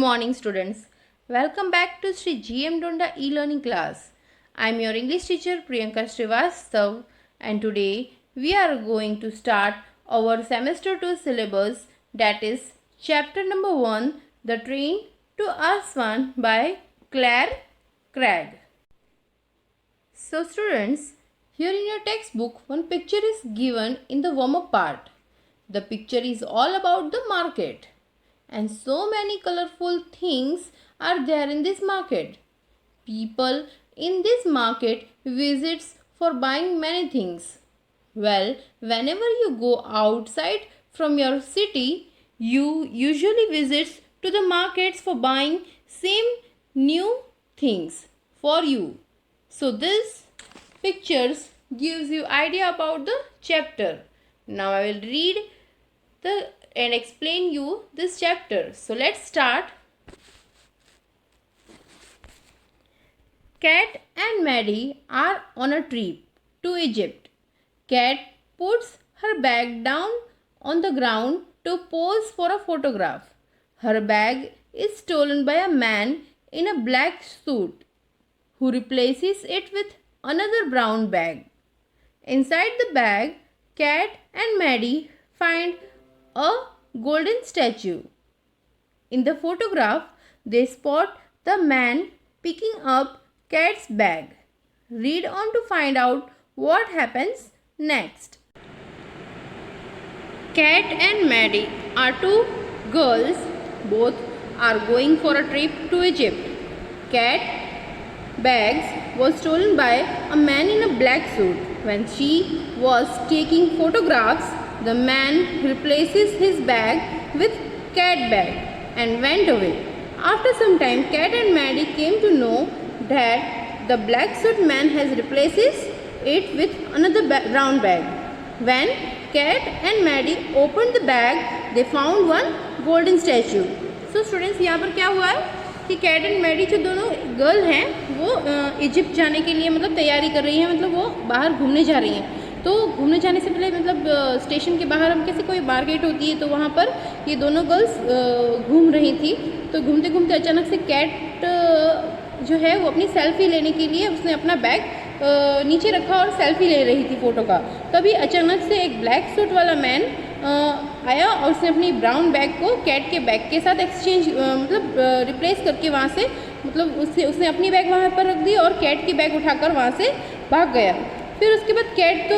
morning, students. Welcome back to Sri GM Donda e-learning class. I am your English teacher Priyanka Srivastav, and today we are going to start our semester 2 syllabus, that is chapter number 1, The Train to Aswan by Claire Craig. So students, here in your textbook one picture is given in the warm-up part. The picture is all about the market. And so many colorful things are there in this market. People in this market visits for buying many things. Well, whenever you go outside from your city, you usually visits to the markets for buying same new things for you. So this pictures gives you idea about the chapter. Now I will read and explain you this chapter. So let's start. Cat and Maddie are on a trip to Egypt. Cat puts her bag down on the ground to pose for a photograph. Her bag is stolen by a man in a black suit who replaces it with another brown bag. Inside the bag, Cat and Maddie find a golden statue. In the photograph, they spot the man picking up Cat's bag. Read on to find out what happens next. Cat and Maddie are two girls. Both are going for a trip to Egypt. Cat's bags was stolen by a man in a black suit. When she was taking photographs, the man replaces his bag with Cat bag and went away. After some time, Cat and Maddie came to know that the black suit man has replaces it with another brown bag. When Cat and Maddie opened the bag, they found one golden statue. So students, यहाँ पर क्या हुआ है कि cat and Maddie जो दोनों girl हैं वो इजिप्ट जाने के लिए मतलब तैयारी कर रही हैं, मतलब वो बाहर घूमने जा रही हैं। तो घूमने जाने से पहले मतलब स्टेशन के बाहर हम कैसे कोई मार्केट होती है तो वहाँ पर ये दोनों गर्ल्स घूम रही थी। तो घूमते घूमते अचानक से कैट जो है वो अपनी सेल्फी लेने के लिए उसने अपना बैग नीचे रखा और सेल्फी ले रही थी फ़ोटो का। तभी अचानक से एक ब्लैक सूट वाला मैन आया और उसने अपनी ब्राउन बैग को कैट के बैग के साथ एक्सचेंज मतलब रिप्लेस करके वहाँ से मतलब उसने अपनी बैग वहाँ पर रख दी और कैट की बैग उठाकर वहाँ से भाग गया। फिर उसके बाद कैट तो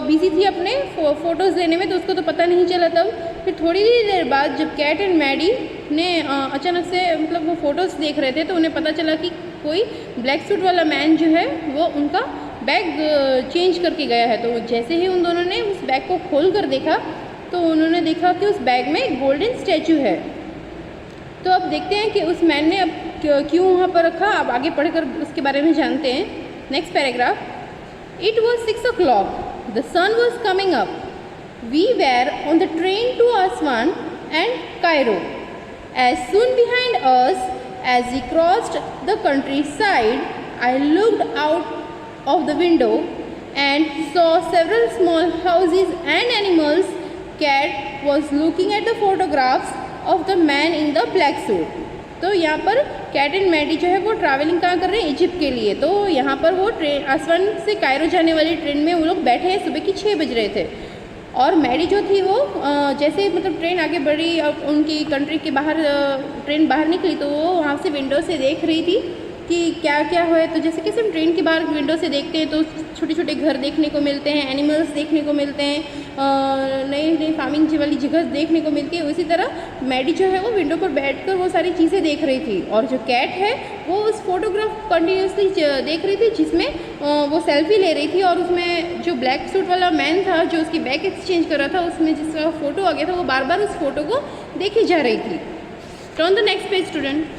बिजी थी अपने फ़ोटोज़ लेने में, तो उसको तो पता नहीं चला। तब फिर थोड़ी देर बाद जब कैट एंड मैडी ने अचानक से मतलब वो फ़ोटोज़ देख रहे थे तो उन्हें पता चला कि कोई ब्लैक सूट वाला मैन जो है वो उनका बैग चेंज करके गया है। तो जैसे ही उन दोनों ने उस बैग को खोल कर देखा तो उन्होंने देखा कि उस बैग में गोल्डन स्टैचू है। तो अब देखते हैं कि उस मैन ने अब क्यों वहाँ पर रखा। अब आगे पढ़कर उसके बारे में जानते हैं। Next paragraph. It was 6 o'clock. The sun was coming up. We were on the train to Aswan and Cairo. As soon behind us, as we crossed the countryside, I looked out of the window and saw several small houses and animals. Cat was looking at the photographs of the man in the black suit. तो यहाँ पर cat and Maddie जो है वो travelling कहाँ कर रहे हैं, इजिप्ट के लिए। तो यहाँ पर वो ट्रेन आसवान से कायरो जाने वाली ट्रेन में वो लोग बैठे हैं। सुबह की 6 बज रहे थे और मैडी जो थी वो जैसे मतलब ट्रेन आगे बढ़ी और उनकी कंट्री के बाहर ट्रेन बाहर निकली तो वो वहाँ से विंडो से देख रही थी कि क्या क्या है। तो जैसे कि हम ट्रेन के बाहर विंडो से देखते हैं तो छोटे छोटे घर देखने को मिलते हैं, एनिमल्स देखने को मिलते हैं, नई नई फार्मिंग वाली जगह देखने को मिलती है। उसी तरह मैडी जो है वो विंडो पर बैठकर वो सारी चीज़ें देख रही थी और जो कैट है वो उस फोटोग्राफ कंटिन्यूसली देख रही थी जिसमें वो सेल्फी ले रही थी। और उसमें जो ब्लैक सूट वाला मैन था जो उसकी बैग एक्सचेंज कर रहा था उसमें जिसका फ़ोटो आ गया था वो बार बार उस फोटो को देखी जा रही थी। Turn the next page student.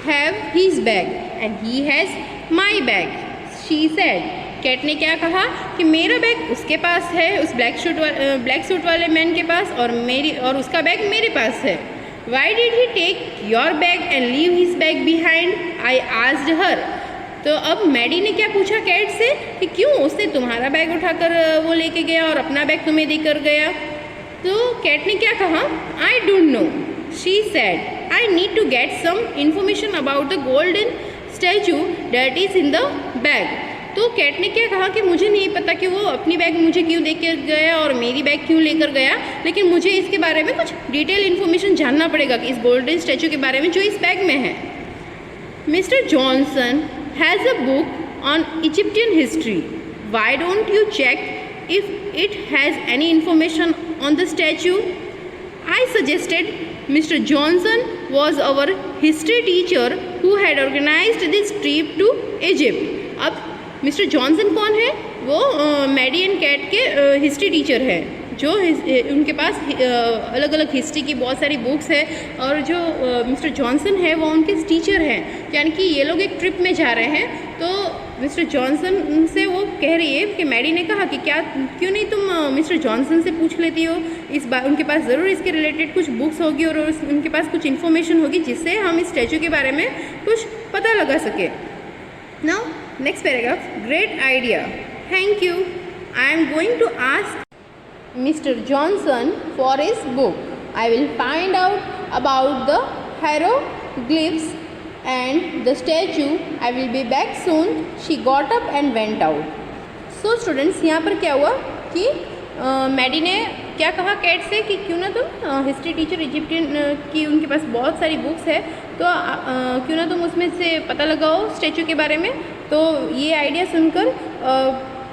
Have his bag and he has my bag, she said. Kat ने क्या कहा कि मेरा बैग उसके पास है, उस ब्लैक सूट वाले मैन के पास, और उसका बैग मेरे पास है। Why did he take your bag and leave his bag behind? I asked her. तो अब मैडी ने क्या पूछा कैट से कि क्यों उसने तुम्हारा बैग उठाकर वो लेके गया और अपना बैग तुम्हें देकर गया। तो कैट ने क्या कहा, I don't know, she said I need to get some information about the golden statue that is in the bag. तो कैट ने क्या कहा कि मुझे नहीं पता कि वो अपनी बैग मुझे क्यों दे कर गया और मेरी बैग क्यों लेकर गया, लेकिन मुझे इसके बारे में कुछ डिटेल इन्फॉर्मेशन जानना पड़ेगा कि इस गोल्डन स्टैचू के बारे में जो इस बैग में है। Mr Johnson has a book on Egyptian history, why don't you check if it has any information on the statue. I suggested. Mr. Johnson was our history teacher who had organized this trip to Egypt. अब mister Johnson कौन है? वो Maddie and cat के history teacher है, जो उनके पास अलग अलग हिस्ट्री की बहुत सारी बुक्स है, और जो मिस्टर जॉनसन है वो उनके टीचर हैं। यानी कि ये लोग एक ट्रिप में जा रहे हैं। तो मिस्टर जॉनसन से वो कह रही है कि मैडी ने कहा कि क्यों नहीं तुम मिस्टर जॉनसन से पूछ लेती हो, इस बार उनके पास ज़रूर इसके रिलेटेड कुछ बुक्स होगी और उनके पास कुछ इन्फॉर्मेशन होगी जिससे हम इस स्टैचू के बारे में कुछ पता लगा सके। Now next paragraph, great idea, thank you, I am going to ask Mr Johnson for his book, I will find out about the hieroglyphs and the statue. I will be back soon. She got up and went out. So students, यहाँ पर क्या हुआ कि Maddie ने क्या कहा cat से कि क्यों ना तुम हिस्ट्री टीचर इजिप्टियन की उनके पास बहुत सारी बुक्स है, तो क्यों ना तुम उसमें से पता लगाओ स्टैचू के बारे में। तो ये आइडिया सुनकर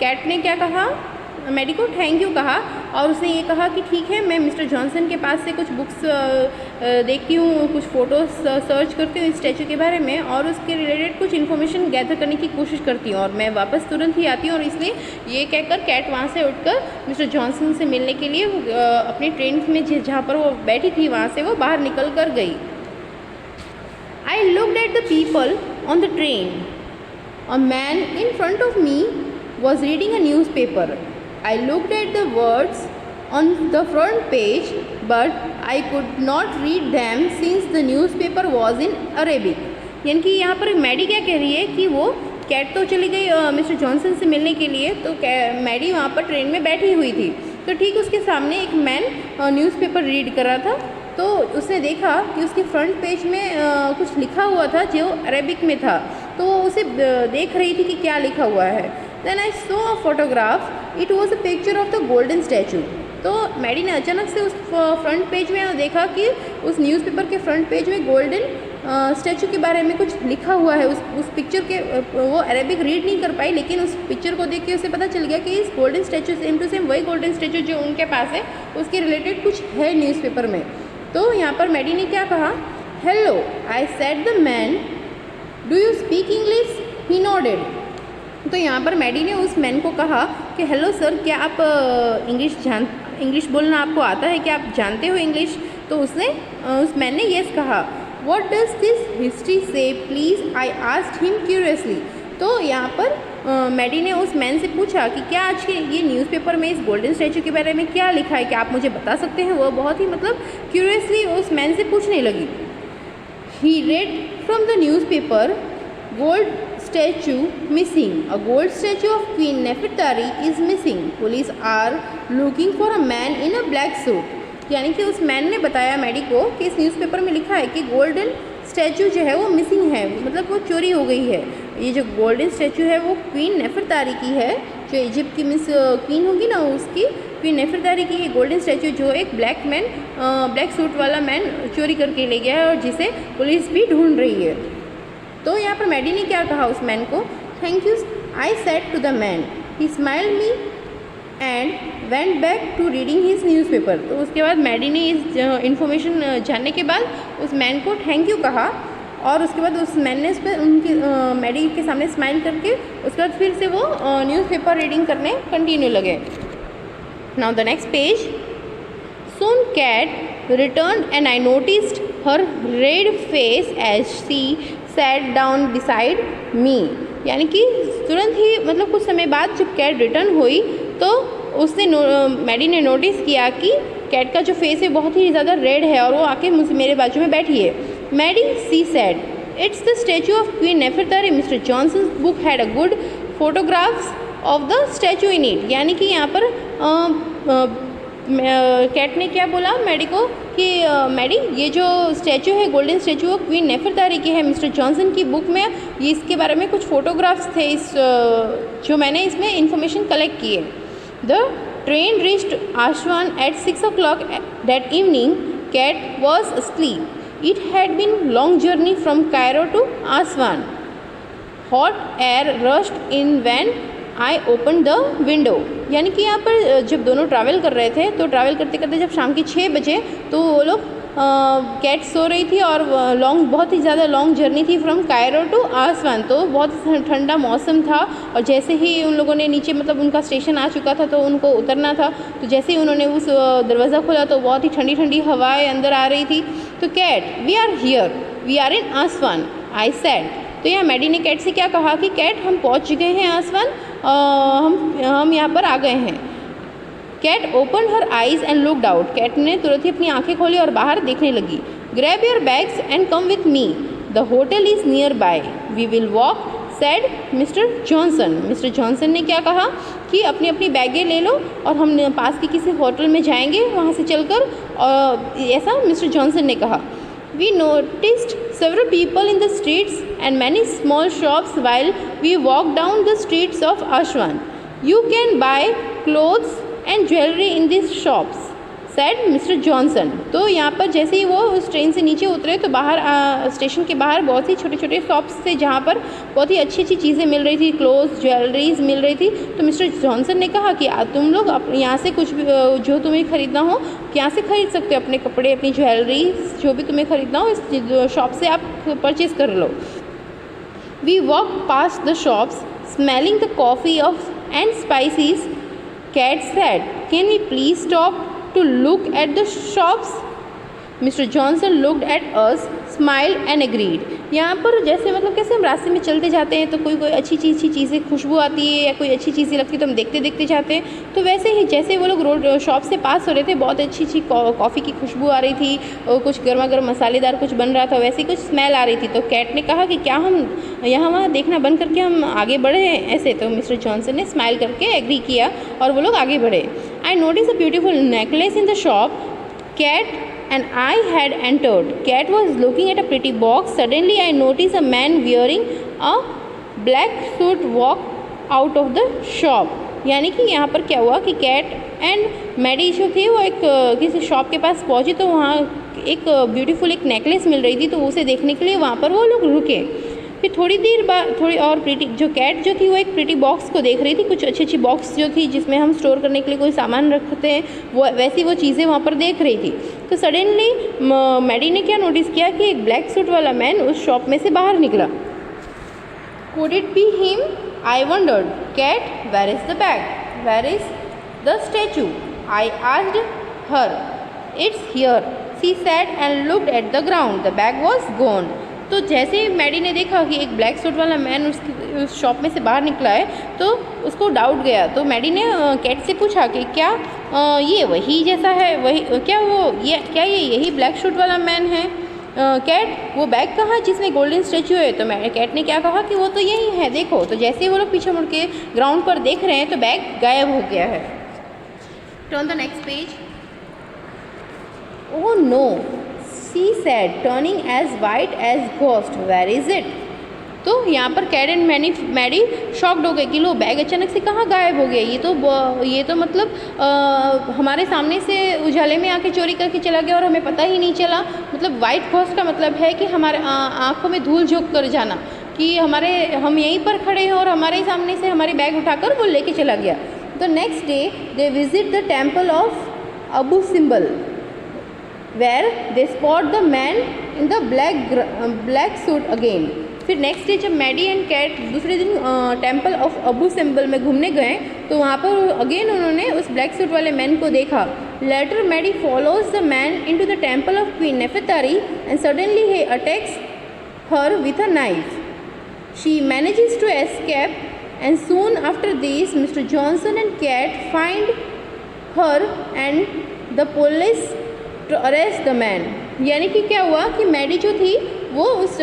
कैट ने क्या कहा, मैडी को थैंक यू कहा, और उसने ये कहा कि ठीक है, मैं मिस्टर जॉनसन के पास से कुछ बुक्स देखती हूँ, कुछ फ़ोटोज़ सर्च करती हूँ इस स्टैचू के बारे में, और उसके रिलेटेड कुछ इन्फॉर्मेशन गैदर करने की कोशिश करती हूँ, और मैं वापस तुरंत ही आती हूँ। और इसलिए ये कहकर कैट वहाँ से उठकर मिस्टर जॉनसन से मिलने के लिए अपनी ट्रेन में जहाँ पर वो बैठी थी वहाँ से वो बाहर निकल कर गई। I looked at the people on the train, a man in front of me was reading a newspaper. I looked at the words on the front page, but I could not read them since the newspaper was in Arabic. यानी कि यहाँ पर Maddie क्या कह रही है कि वो कैट तो चली गई मिस्टर जॉनसन से मिलने के लिए, तो मैडी वहाँ पर ट्रेन में बैठी हुई थी। तो ठीक उसके सामने एक मैन न्यूज़पेपर रीड कर रहा था, तो उसने देखा कि उसके फ्रंट पेज में कुछ लिखा हुआ था जो अरेबिक में था, तो उसे देख रही थी कि क्या लिखा हुआ है। Then I saw a photograph. It was a picture of the golden statue. तो मैडी ने अचानक से उस फ्रंट पेज में देखा कि उस न्यूज़पेपर के फ्रंट पेज में गोल्डन स्टैचू के बारे में कुछ लिखा हुआ है। उस पिक्चर के वो अरेबिक रीड नहीं कर पाई, लेकिन उस पिक्चर को देख के उसे पता चल गया कि इस golden statue same to same वही गोल्डन स्टैचू जो उनके पास है उसके रिलेटेड कुछ है न्यूज़पेपर में। तो यहाँ पर मैडी ने क्या कहा, hello, I said the man, do you speak English? He nodded. तो यहाँ पर मैडी ने उस मैन को कहा कि हेलो सर, क्या आप इंग्लिश बोलना आपको आता है, क्या आप जानते हो इंग्लिश? तो उस मैन ने येस कहा। व्हाट डज दिस हिस्ट्री से please? I asked him curiously. तो यहाँ पर मैडी ने उस मैन से पूछा कि क्या आज के ये न्यूज़पेपर में इस गोल्डन स्टैचू के बारे में क्या लिखा है, क्या आप मुझे बता सकते हैं? वो बहुत ही क्यूरियसली उस मैन से पूछने लगी। He read from the newspaper, gold statue missing. A gold statue of Queen Nefertari is missing. Police are looking for a man in a black suit. यानी कि उस मैन ने बताया मैडी को कि इस न्यूज़पेपर में लिखा है कि गोल्डन स्टैचू जो है वो मिसिंग है, मतलब वो चोरी हो गई है। ये जो गोल्डन स्टैचू है वो क्वीन नेफरतारी की है, जो इजिप्ट की मिस क्वीन होगी ना, उसकी क्वीन नेफरतारी की ये गोल्डन स्टैचू जो एक ब्लैक सूट वाला मैन चोरी करके ले गया है और जिसे पुलिस भी ढूंढ रही है। तो यहाँ पर मैडी ने क्या कहा उस मैन को, thank you, I said to the man, he smiled me and went back to reading his newspaper. तो उसके बाद मैडी ने इस इन्फॉर्मेशन जानने के बाद उस मैन को थैंक यू कहा, और उसके बाद उस मैन ने उस पर उनकी मैडी के सामने स्माइल करके उसके बाद फिर से वो न्यूज़पेपर रीडिंग करने कंटिन्यू लगे। Now the next page, soon cat returned and I noticed her red face as she sat down beside me. यानी कि तुरंत ही कुछ समय बाद जब कैट रिटर्न हुई तो उसने मैडी ने नोटिस किया कि कैट का जो फेस है बहुत ही ज़्यादा रेड है और वो आके मेरे बाजू में बैठी है। Maddy, she said, It's the statue of Queen Nefertari. Mr. Johnson's book had a good photographs of the statue in it. यानी कि यहाँ पर कैट ने क्या बोला मैडी को कि मैडी ये जो स्टैचू है गोल्डन स्टैचू क्वीन नेफरतारी की है मिस्टर जॉनसन की बुक में ये इसके बारे में कुछ फोटोग्राफ्स थे इस जो मैंने इसमें इंफॉर्मेशन कलेक्ट की है. The train reached Aswan at 6 o'clock that evening. Kat was asleep. It had been long journey from Cairo to Aswan. Hot air rushed in when I opened the window. यानी कि यहाँ पर जब दोनों travel कर रहे थे तो ट्रैवल करते करते जब शाम के 6 बजे तो वो लोग कैट सो रही थी और बहुत ही ज़्यादा लॉन्ग जर्नी थी फ्रॉम कायरो टू आसवान. तो बहुत ठंडा मौसम था और जैसे ही उन लोगों ने नीचे मतलब उनका स्टेशन आ चुका था तो उनको उतरना था. तो जैसे ही उन्होंने उस दरवाज़ा खोला तो बहुत ही ठंडी ठंडी हवाएं अंदर आ रही थी. तो Kat we are here we are in Aswan I said. तो यहाँ मैडी ने कैट से क्या कहा कि कैट हम पहुँच गए हैं आसवान, हम यहाँ पर आ गए हैं. Kat open her eyes and looked out. Kat ने तुरंत ही अपनी आंखें खोली और बाहर देखने लगी. Grab your bags and come with me, the hotel is nearby, we will walk said Mr Johnson. Mr Johnson ने क्या कहा कि अपनी अपनी बैगें ले लो और हम पास के किसी होटल में जाएंगे वहाँ से चलकर, ऐसा मिस्टर जॉनसन ने कहा. We noticed several people in the streets and many small shops while we walked down the streets of Aswan. You can buy clothes and jewelry in these shops, said Mr. Johnson. तो यहाँ पर जैसे ही वो उस train से नीचे उतरे तो बाहर स्टेशन के बाहर बहुत ही छोटे छोटे शॉप्स थे जहाँ पर बहुत ही अच्छी अच्छी चीज़ें मिल रही थी, क्लोथ्स ज्वेलरीज मिल रही थी. तो मिस्टर जॉनसन ने कहा कि तुम लोग यहाँ से कुछ भी जो तुम्हें ख़रीदना हो यहाँ से ख़रीद सकते हो, अपने कपड़े अपनी ज्वेलरी जो भी तुम्हें ख़रीदना हो इस शॉप से आप परचेज़ कर लो. We walk past the shops smelling the coffee of and spices. Kat said can we please stop to look at the shops. Mr. Johnson looked at us, smiled and agreed. यहाँ पर जैसे मतलब कैसे हम रास्ते में चलते जाते हैं तो कोई अच्छी चीज़ें खुशबू आती है या कोई अच्छी चीज़ें लगती है तो हम देखते देखते जाते हैं. तो वैसे ही जैसे वो लोग रोड शॉप से पास हो रहे थे बहुत अच्छी कॉफ़ी की खुशबू आ रही थी और कुछ गर्मा गर्म मसालेदार कुछ बन रहा था, वैसे ही कुछ स्मेल आ रही थी. तो कैट ने कहा कि क्या हम यहाँ वहाँ देखना बंद करके हम आगे बढ़े हैं ऐसे. तो मिस्टर जॉनसन ने स्माइल करके एग्री किया और वो लोग आगे बढ़े. I notice a beautiful necklace in the shop. Kat and I had entered. Cat was looking at a pretty box. Suddenly I noticed a man wearing a black suit walk out of the shop. यानी कि यहाँ पर क्या हुआ कि cat and Maddie जो थी वो एक किसी शॉप के पास पहुँची तो वहाँ एक ब्यूटीफुल एक नेकलेस मिल रही थी तो उसे देखने के लिए वहाँ पर वो लोग रुके. फिर थोड़ी देर बाद थोड़ी और प्रीटी जो कैट जो थी वो एक प्रीटी बॉक्स को देख रही थी, कुछ अच्छी अच्छी बॉक्स जो थी जिसमें हम स्टोर करने के लिए कोई सामान रखते हैं वो वैसी वो चीज़ें वहाँ पर देख रही थी. तो सडनली मैडी ने क्या नोटिस किया कि एक ब्लैक सूट वाला मैन उस शॉप में से बाहर निकला. Could it be him I wondered. Kat where is the bag, where is the statue I asked her. It's here she said and looked at the ground. The bag was gone. तो जैसे ही Maddy ने देखा कि एक black suit वाला man उस shop में से बाहर निकला है तो उसको डाउट गया. तो मैडी ने कैट से पूछा कि क्या ये वही जैसा है, वही क्या क्या ये यही ब्लैक सूट वाला मैन है. कैट वो बैग कहाँ जिसमें गोल्डन स्टैचू है. तो कैट ने क्या कहा कि वो तो यही है देखो. तो जैसे ही वो लोग पीछे मुड़ के ग्राउंड पर देख रहे हैं तो बैग गायब हो गया है. Turn the next page. Oh no she said turning as white as ghost. where is it? तो यहाँ पर कैट एंड मैडी शॉक्ड हो गए कि लो बैग अचानक से कहाँ गायब हो गया. ये तो मतलब हमारे सामने से उजाले में आके चोरी करके चला गया और हमें पता ही नहीं चला. मतलब वाइट घोस्ट का मतलब है कि हमारे आँखों में धूल झोंक कर जाना कि हम यहीं पर खड़े हैं और हमारे सामने से हमारी बैग उठाकर वो लेके चला गया. The next day they visit the temple of Abu Simbel where they spot the man in the black suit again. फिर नेक्स्ट डे जब मैडी एंड कैट दूसरे दिन टेम्पल ऑफ अबू सिम्बल में घूमने गए तो वहाँ पर अगेन उन्होंने उस ब्लैक सूट वाले मैन को देखा. Later Maddie follows the man into the temple of Queen Nefertari and suddenly he attacks her with a knife. She manages to escape and soon after this mister Johnson and Kat find her and the police to arrest the man. यानी कि क्या हुआ कि Maddie जो थी वो उस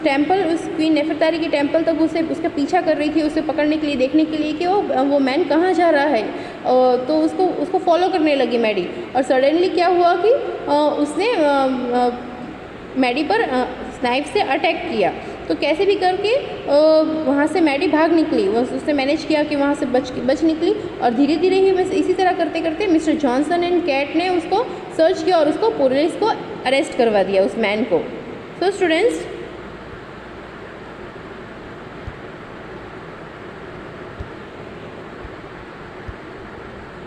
temple, उस क्वीन नेफरतारी के टेम्पल तक उसका पीछा कर रही थी, उसे पकड़ने के लिए, देखने के लिए कि वो मैन कहाँ जा रहा है। तो उसको फॉलो करने लगी मैडी। और सडनली क्या हुआ कि उसने मैडी पर नाइफ से अटैक किया। तो कैसे भी करके वहाँ से मैडी भाग निकली। उसने मैनेज किया कि वहाँ से बच निकली। और धीरे धीरे ही बस इसी तरह करते करते मिस्टर जॉनसन एंड कैट ने उसको सर्च किया और उसको पुलिस को अरेस्ट करवा दिया, उस मैन को। So students,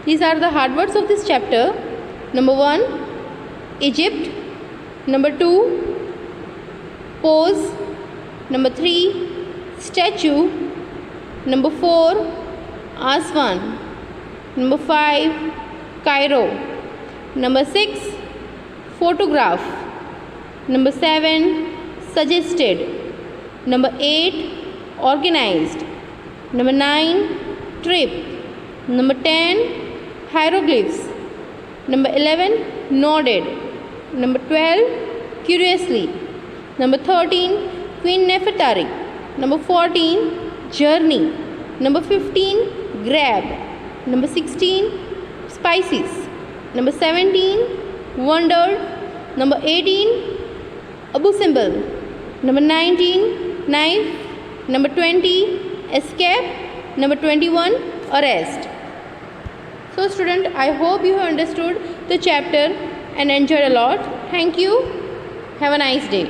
these are the hard words of this chapter. Number 1, Egypt. Number 2, pose. Number 3, statue. Number 4, Aswan. Number 5, Cairo. Number 6, photograph. Number 7, suggested. Number 8, organized. Number 9, trip. Number 10, hieroglyphs. Number 11, nodded. Number 12, curiously. Number 13, Queen Nefertari. Number 14, journey. Number 15, grab. Number 16, spices. Number 17, wondered. Number 18, Abu Simbel. Number 19, knife. Number 20, escape. Number 21, arrest. So student, I hope you have understood the chapter and enjoyed a lot. Thank you. Have a nice day.